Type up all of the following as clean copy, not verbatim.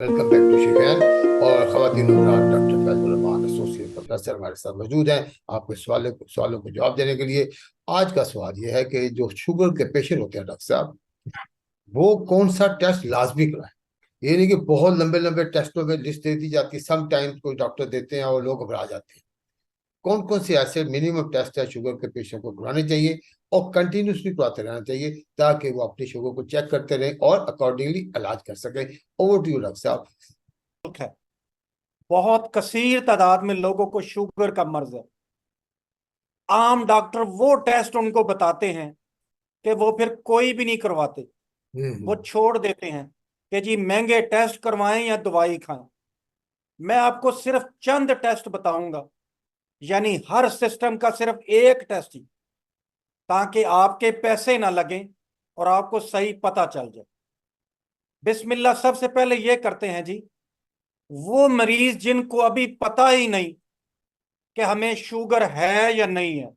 Welcome back to शिफैन। और ख़वातीन हज़रात, doctor Faizul Rahman associate professor हमारे साथ मौजूद हैं आपके सवालों को जवाब देने के लिए। आज का सवाल यह है कि जो शुगर के पेशेंट होते हैं डॉक्टर साहब, वो कौन सा टेस्ट लाजमी कराएं। ये नहीं कि बहुत लंबे लंबे टेस्टों में लिस्ट दे दी जाती है, सम टाइम कोई डॉक्टर देते हैं और लोग घबरा जाते हैं। कौन कौन से ऐसे मिनिमम टेस्ट है शुगर के पेशेंट को कराने चाहिए और कंटिन्यूसली कराते रहना चाहिए, ताकि वो अपनी शुगर को चेक करते रहें और अकॉर्डिंगली इलाज कर सकें। ओवर टू यू डॉक्टर साहब। है। बहुत कसीर तादाद में लोगों को शुगर का मर्ज है। आम डॉक्टर वो टेस्ट उनको बताते हैं कि वो फिर कोई भी नहीं करवाते। वो हम्म। छोड़ देते हैं कि जी महंगे टेस्ट करवाएं या दवाई खाएं। मैं आपको सिर्फ चंद टेस्ट बताऊंगा, यानी हर सिस्टम का सिर्फ एक टेस्ट ही, ताकि आपके पैसे ना लगें और आपको सही पता चल जाए। बिस्मिल्लाह। सबसे पहले ये करते हैं जी, वो मरीज जिनको अभी पता ही नहीं कि हमें शुगर है या नहीं है,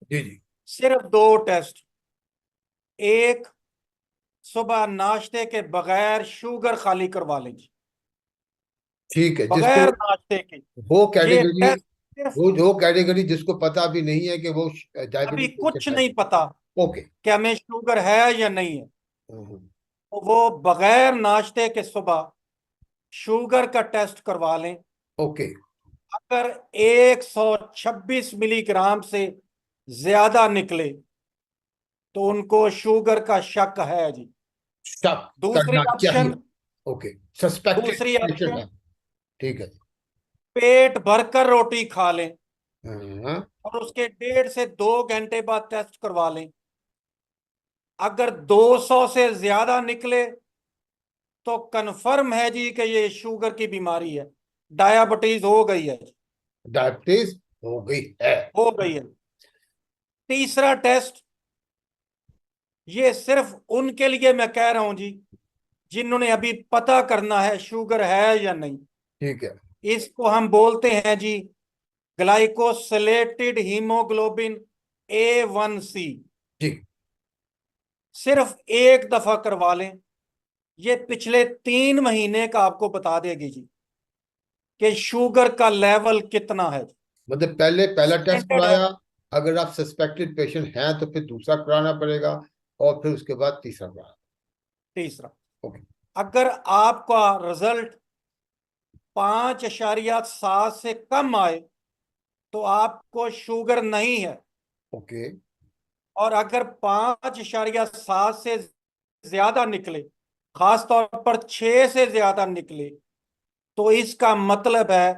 जी जी। सिर्फ दो टेस्ट। एक, सुबह नाश्ते के बगैर शुगर खाली करवा लें जी, ठीक है, जिसको बगैर नाश्ते के। वो ये कैटेगरी, टेस्ट सिर्फ, वो कैटेगरी जिसको पता भी नहीं है कि वो अभी डायबिटीज कुछ पेशेंट है। नहीं पता ओके। कि हमें शुगर है या नहीं है, हम्म। तो वो बगैर नाश्ते के सुबह शुगर का टेस्ट करवा लें। ओके। अगर 126 मिलीग्राम से ज्यादा निकले तो उनको शुगर का शक है जी। शक दूसरी करना चाहिए। Option, okay. सस्पेक्टेड दूसरी पेशेंट ऑप्शन, है। ठीक है। पेट भरकर रोटी खा लें हाँ। और उसके 1.5 से 2 घंटे बाद टेस्ट करवा लें। अगर 200 से ज्यादा निकले तो कंफर्म है जी कि ये शुगर की बीमारी है, डायबिटीज हो गई है। डायबिटीज हो गई है। हो गई है। तीसरा टेस्ट, ये सिर्फ उनके लिए मैं कह रहा हूं जी, जिन्होंने अभी पता करना है शुगर है या नहीं। ठीक है। इसको हम बोलते हैं जी ग्लाइकोसिलेटेड हीमोग्लोबिन A1C। जी। सिर्फ एक दफा करवा लें, ये पिछले 3 महीने का आपको बता देगी जी कि शुगर का लेवल कितना है। मतलब पहले पहला टेस्ट स्टैंडर्ड है। कराया, अगर आप सस्पेक्टेड पेशेंट हैं तो फिर दूसरा कराना पड़ेगा, और फिर उसके बाद तीसरा कराना। तीसरा, ओके। अगर आपका रिजल्ट 5.7 से कम आए तो आपको शुगर नहीं है। ओके। और अगर 5.7 से ज्यादा निकले, खासतौर पर 6 से ज्यादा निकले, तो इसका मतलब है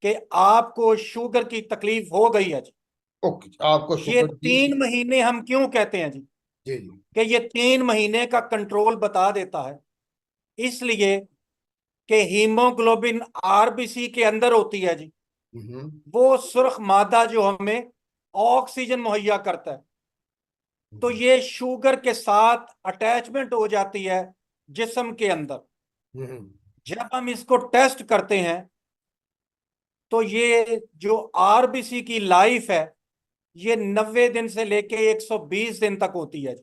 कि आपको शुगर की तकलीफ हो गई है जी। ओके, आपको ये शुगर की। 3 महीने हम क्यों कहते हैं जी जी जी। कि ये 3 महीने का कंट्रोल बता देता है? इसलिए कि हीमोग्लोबिन आरबीसी के अंदर होती है जी, हम्म। वो सुर्ख मादा जो हमें ऑक्सीजन मुहैया करता है। तो ये शुगर के साथ अटैचमेंट हो जाती है जिस्म के अंदर। हम्म। जब हम इसको टेस्ट करते हैं तो ये जो आरबीसी की लाइफ है, ये 90 दिन से लेके 120 दिन तक होती है।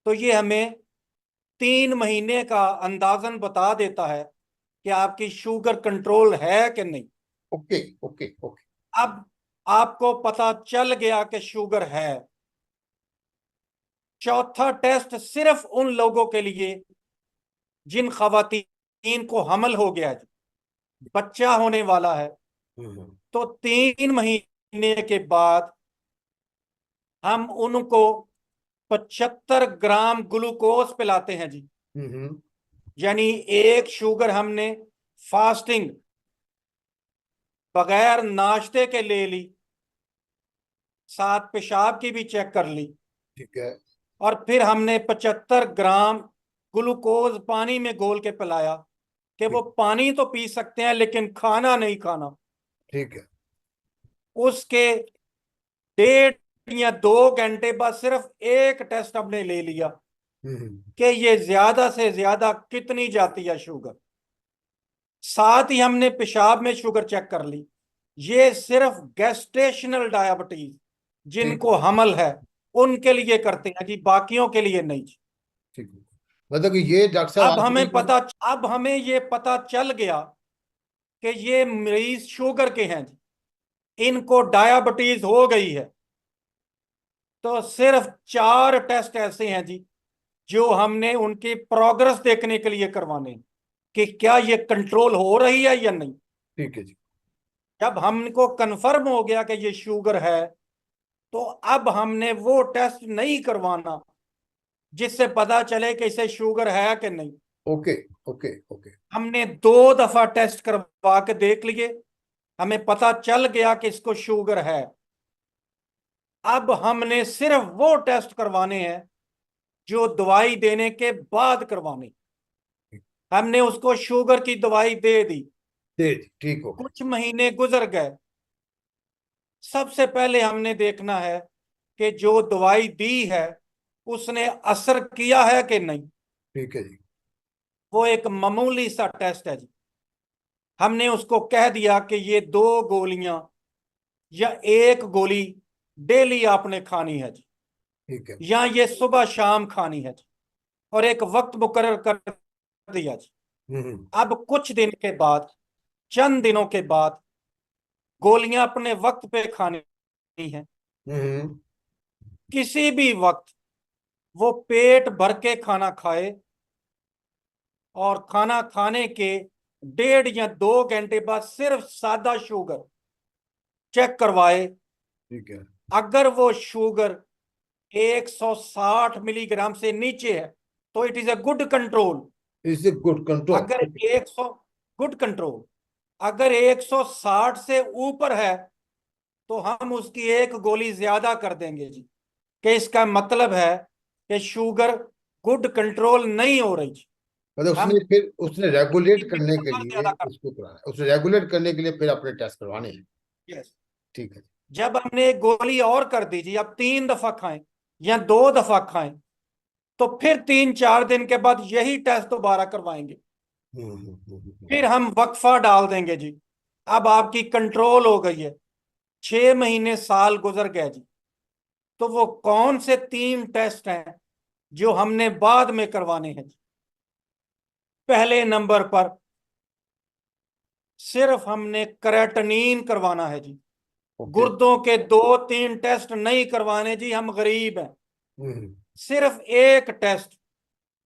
तो ये हमें 3 महीने का अंदाजन बता देता है कि आपकी शुगर कंट्रोल है कि नहीं। Okay okay okay. अब आपको पता चल गया कि शुगर है। चौथा टेस्ट सिर्फ उन लोगों के लिए जिन खवातीन को हमल हो गया है, बच्चा होने वाला है। हम्म। तो 3 महीने के बाद हम उनको 75 ग्राम ग्लूकोज पिलाते हैं जी। हम्म। यानी एक शुगर हमने फास्टिंग, बगैर नाश्ते के ले ली, साथ पेशाब की भी चेक कर ली, ठीक है। और फिर हमने 75 ग्राम ग्लूकोज पानी में घोल के पिलाया कि वो ठीक। पानी तो पी सकते हैं लेकिन खाना नहीं खाना। ठीक है। उसके 1.5 या 2 घंटे बाद सिर्फ एक टेस्ट हमने ले लिया हम्म। कि ये ज्यादा से ज्यादा कितनी जाती है शुगर। साथ ही हमने पेशाब में शुगर चेक कर ली। ये सिर्फ गेस्टेशनल डायबिटीज ठीक जिनको हमल है उनके लिए करते हैं जी, बाकियों के लिए नहीं जी। ठीक है। मतलब कि ये डॉक्टर साहब अब हमें ये पता चल गया कि ये मरीज शुगर के हैं, इनको डायबिटीज हो गई है। तो सिर्फ 4 टेस्ट ऐसे हैं जी जो हमने उनकी प्रोग्रेस देखने के लिए करवाने हैं कि क्या ये कंट्रोल हो रही है या नहीं। ठीक है जी। जब हमको कंफर्म हो गया कि ये शुगर है, तो अब हमने वो टेस्ट नहीं करवाना जिससे पता चले कि इसे शुगर है कि नहीं। Okay okay okay. हमने 2 दफा टेस्ट करवा के देख लिए, हमें पता चल गया कि इसको शुगर है। अब हमने सिर्फ वो टेस्ट करवाने हैं जो दवाई देने के बाद करवाने। हमने उसको शुगर की दवाई दे दी, ठीक हो गया। कुछ महीने गुजर गए। सबसे पहले हमने देखना है कि जो दवाई दी है उसने असर किया है कि नहीं। ठीक है जी। वो एक मामूली सा टेस्ट है जी। हमने उसको कह दिया कि ये 2 गोलियां या 1 गोली डेली आपने खानी है जी, ठीक है। या ये सुबह शाम खानी है जी, और एक वक्त मुकर्रर कर दिया जी। हम्म अब कुछ दिन के बाद, चंद दिनों के बाद, गोलियां अपने वक्त पे खानी है। हम्म किसी भी वक्त वो पेट भर के खाना खाए और खाना खाने के 1.5 या 2 घंटे बाद सिर्फ सादा शुगर चेक करवाए। ठीक है। अगर वो शुगर 160 मिलीग्राम से नीचे है तो it is a good control. Is a good control. अगर 100 गुड कंट्रोल, अगर 160 से ऊपर है तो हम उसकी 1 गोली ज्यादा कर देंगे जी, कि इसका मतलब है कि शुगर गुड कंट्रोल नहीं हो रही जी। मतलब हम उसने रेगुलेट करने के और लिए ज्यादा कर। उसको कराना है, उसने रेगुलेट करने के लिए फिर अपने टेस्ट करवाने हैं। यस। ठीक है। जब हमने 1 गोली और कर दी जी, अब 3 दफा खाएं या 2 दफा खाएं, तो फिर 3-4 दिन के बाद यही टेस्ट दोबारा करवाएंगे। फिर हम वक्फा डाल देंगे जी। अब आपकी कंट्रोल हो गई है, 6 महीने साल गुजर गए जी। तो वो कौन से 3 टेस्ट हैं जो हमने बाद में करवाने हैं जी? पहले नंबर पर सिर्फ हमने क्रेटनीन करवाना है जी। ओके। गुर्दों के 2-3 टेस्ट नहीं करवाने जी, हम गरीब हैं। हम्म सिर्फ एक test,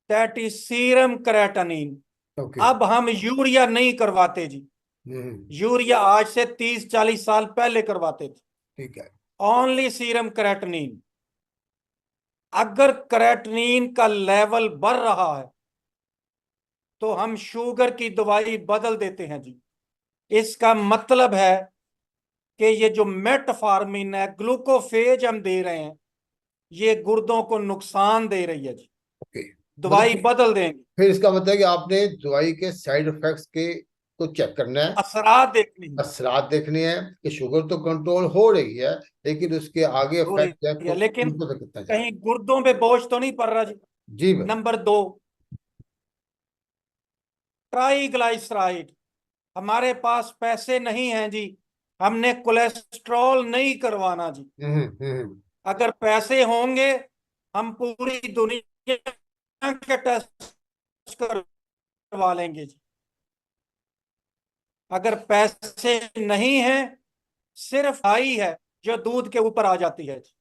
that is serum creatinine. Okay. अब हम यूरिया नहीं करवाते जी। हम्म यूरिया आज से 30-40 साल पहले करवाते थे। ठीक है। Only serum creatinine. अगर क्रेटनीन का लेवल बढ़ रहा है तो हम शुगर की दवाई बदल देते हैं जी। इसका मतलब है कि ये जो मेटफॉर्मिन है, ग्लूकोफेज हम दे रहे हैं, ये गुर्दों को नुकसान दे रही है जी। ओके। मतलब दवाई बदल देंगे। फिर इसका मतलब है कि आपने दवाई के साइड इफेक्ट्स के को चेक करना है, असरात देखनी है। असरात देखने हैं कि शुगर तो कंट्रोल हो रही है, लेकिन उसके आगे हो रही इफेक्ट है है, लेकिन उनको पे कितना जा रहा कहीं गुर्दों पे बोझ तो नहीं पड़ रहा जी। है। जी भाई। Number 2, triglyceride. हमारे पास पैसे नहीं हैं जी, हमने कोलेस्ट्रॉल नहीं करवाना जी। हम्म। अगर पैसे होंगे हम पूरी दुनिया के टेस्ट करवा लेंगे जी। अगर पैसे नहीं हैं, सिर्फ आई है जो दूध के ऊपर आ जाती है जी।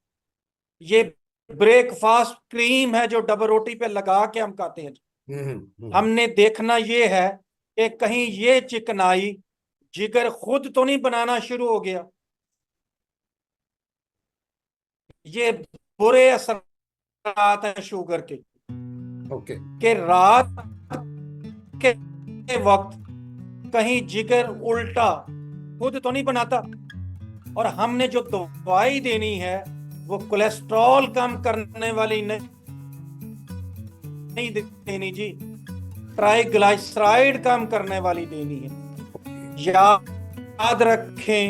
ये ब्रेकफास्ट क्रीम है जो डबल रोटी पे लगा के हम खाते हैं जी। हम्म। हमने देखना ये है कि कहीं ये चिकनाई जिगर खुद तो नहीं बनाना शुरू हो गया। ये बुरे असरात हैं शुगर के, ओके। कि रात के वक्त कहीं जिगर उल्टा खुद तो नहीं बनाता। और हमने जो दवाई देनी है वो कोलेस्ट्रॉल कम करने वाली नहीं देनी जी, ट्राइग्लाइसराइड कम करने वाली देनी है। याद रखें।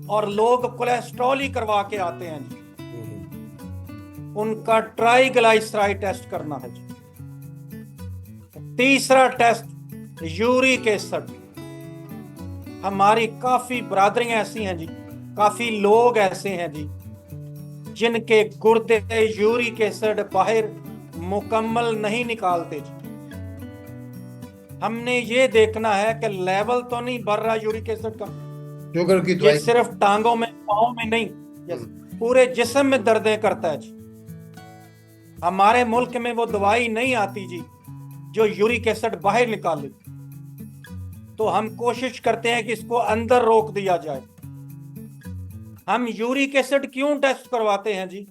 और लोग कोलेस्ट्रॉल ही करवा के आते हैं जी, उनका ट्राइग्लाइसराइड टेस्ट करना है जी। तीसरा टेस्ट यूरिक एसिड। हमारी काफी बरादरियां ऐसी हैं जी, काफी लोग ऐसे हैं जी जिनके गुर्दे यूरिक एसिड बाहर मुकम्मल नहीं निकालते जी। हमने ये देखना है कि लेवल तो नहीं बढ़ रहा यूरिक एसिड का। शुगर की ये दवाई। सिर्फ टांगों में, पाँव में नहीं, यस, पूरे जिस्म में दर्दें करता है जी। हमारे मुल्क में वो दवाई नहीं आती जी जो यूरिक एसिड बाहर निकाले। तो हम कोशिश करते हैं कि इसको अंदर रोक दिया जाए। हम यूरिक एसिड क्यों टेस्ट करवाते हैं जी?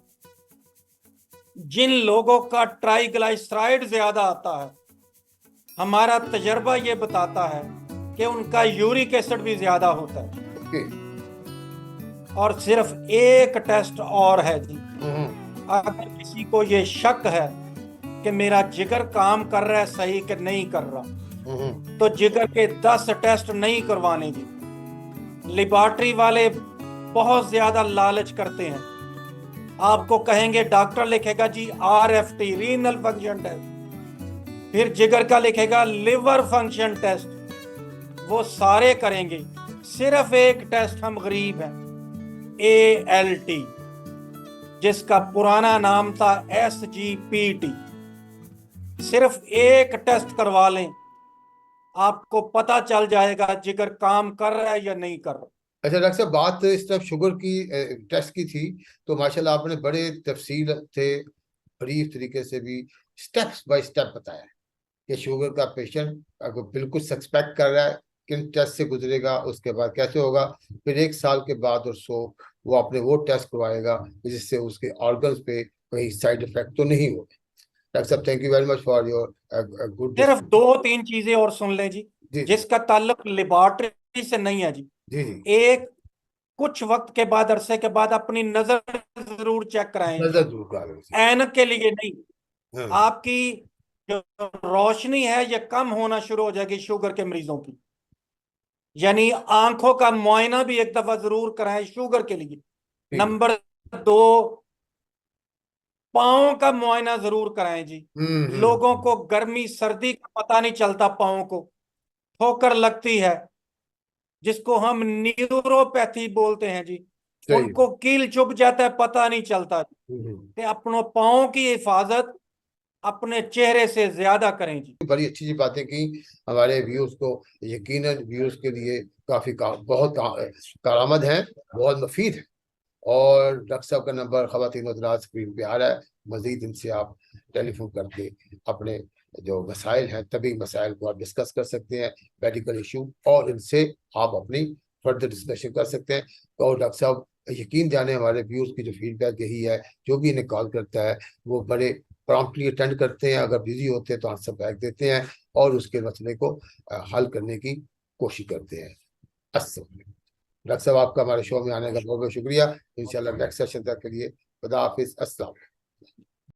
जिन लोगों का ट्राइग्लिसराइड ज्यादा आता है, हमारा तजर्बा ये बताता है कि उनका यूरिक एसिड भी ज्यादा होता है। ओके। और सिर्फ एक टेस्ट और है जी। हम्म। अगर किसी को ये शक है कि मेरा जिगर काम कर रहा है सही कि नहीं कर रहा, तो जिगर के 10 टेस्ट नहीं करवाने जी। लेबॉर्ट्री वाले बहुत ज्यादा लालच करते हैं। आपको कहेंगे, डॉक्टर लिखेगा जी RFT, रीनल फंक्शन टेस्ट, फिर जिगर का लिखेगा लिवर फंक्शन टेस्ट, वो सारे करेंगे। सिर्फ एक टेस्ट हम गरीब हैं, ALT, जिसका पुराना नाम था SGPT। सिर्फ एक टेस्ट करवा लें, आपको पता चल जाएगा जिगर काम कर रहा है या नहीं कर रहा। अच्छा डॉक्टर साहब, बात इस तरफ शुगर की टेस्ट की थी, तो माशाल्लाह आपने बड़े तफसील से ब्रीफ तरीके से भी स्टेप्स बाय स्टेप बताया कि शुगर का पेशेंट अगर बिल्कुल सस्पेक्ट कर रहा है, किन टेस्ट से गुजरेगा, उसके बाद कैसे होगा, फिर 1 साल के बाद और सो वो अपने वो टेस्ट करवाएगा जिससे उसके ऑर्गन्स पे कोई साइड इफेक्ट तो नहीं हो। डॉक्टर साहब, thank you very much for your good सिर्फ डिस्कशन। 2-3 चीजें और सुन लें जी, जी जी जिसका ताल्लुक लेबॉर्ट्री से नहीं है जी। जी जी। एक, कुछ वक्त के बाद, अरसे के बाद अपनी नजर जरूर चेक कराएं जी। नजर दूर कर रहे हैं। ऐनक के लिए नहीं, हाँ। आपकी जो रोशनी है ये कम होना शुरू हो जाएगी शुगर के मरीजों की। यानी आंखों का मुआयना भी एक दफा जरूर कराएं शुगर के लिए। ठीक है। नंबर 2, पाँव का मुआयना जरूर कराएं जी। लोगों को गर्मी सर्दी का पता नहीं चलता, पाँव को ठोकर लगती है, जिसको हम न्यूरोपैथी बोलते हैं जी। सही। उनको कील चुभ जाता है, पता नहीं चलता हम्म। कि अपनों पाँव की हिफाजत अपने चेहरे से ज्यादा करें जी। बड़ी अच्छी सी बातें की हमारे व्यूअर्स को, यकीनन व्यूअर्स के लिए काफी बहुत कारआमद है, बहुत मुफीद है। और डॉक्टर साहब का नंबर ख़वातीन हज़रात स्क्रीन पे आ रहा है। मजीद इनसे आप टेलीफोन करके अपने जो मसाइल हैं, तभी मसाइल को आप डिस्कस कर सकते हैं, मेडिकल इशू, और इनसे आप अपनी फर्दर डिस्कशन कर सकते हैं। और डॉक्टर साहब, यकीन जाने हमारे व्यूअर्स की जो फीडबैक यही है, जो भी इन्हें कॉल करता है वो बड़े प्रॉम्प्टली अटेंड करते हैं, अगर बिजी होते हैं तो आंसर बैक देते हैं और उसके मसले को हल करने की कोशिश करते हैं। अस्सलाम। डॉक्टर साहब, आपका हमारे शो में आने का बहुत बहुत शुक्रिया। इंशाल्लाह नेक्स्ट सेशन तक के लिए खुदा हाफिज। अस्सलाम।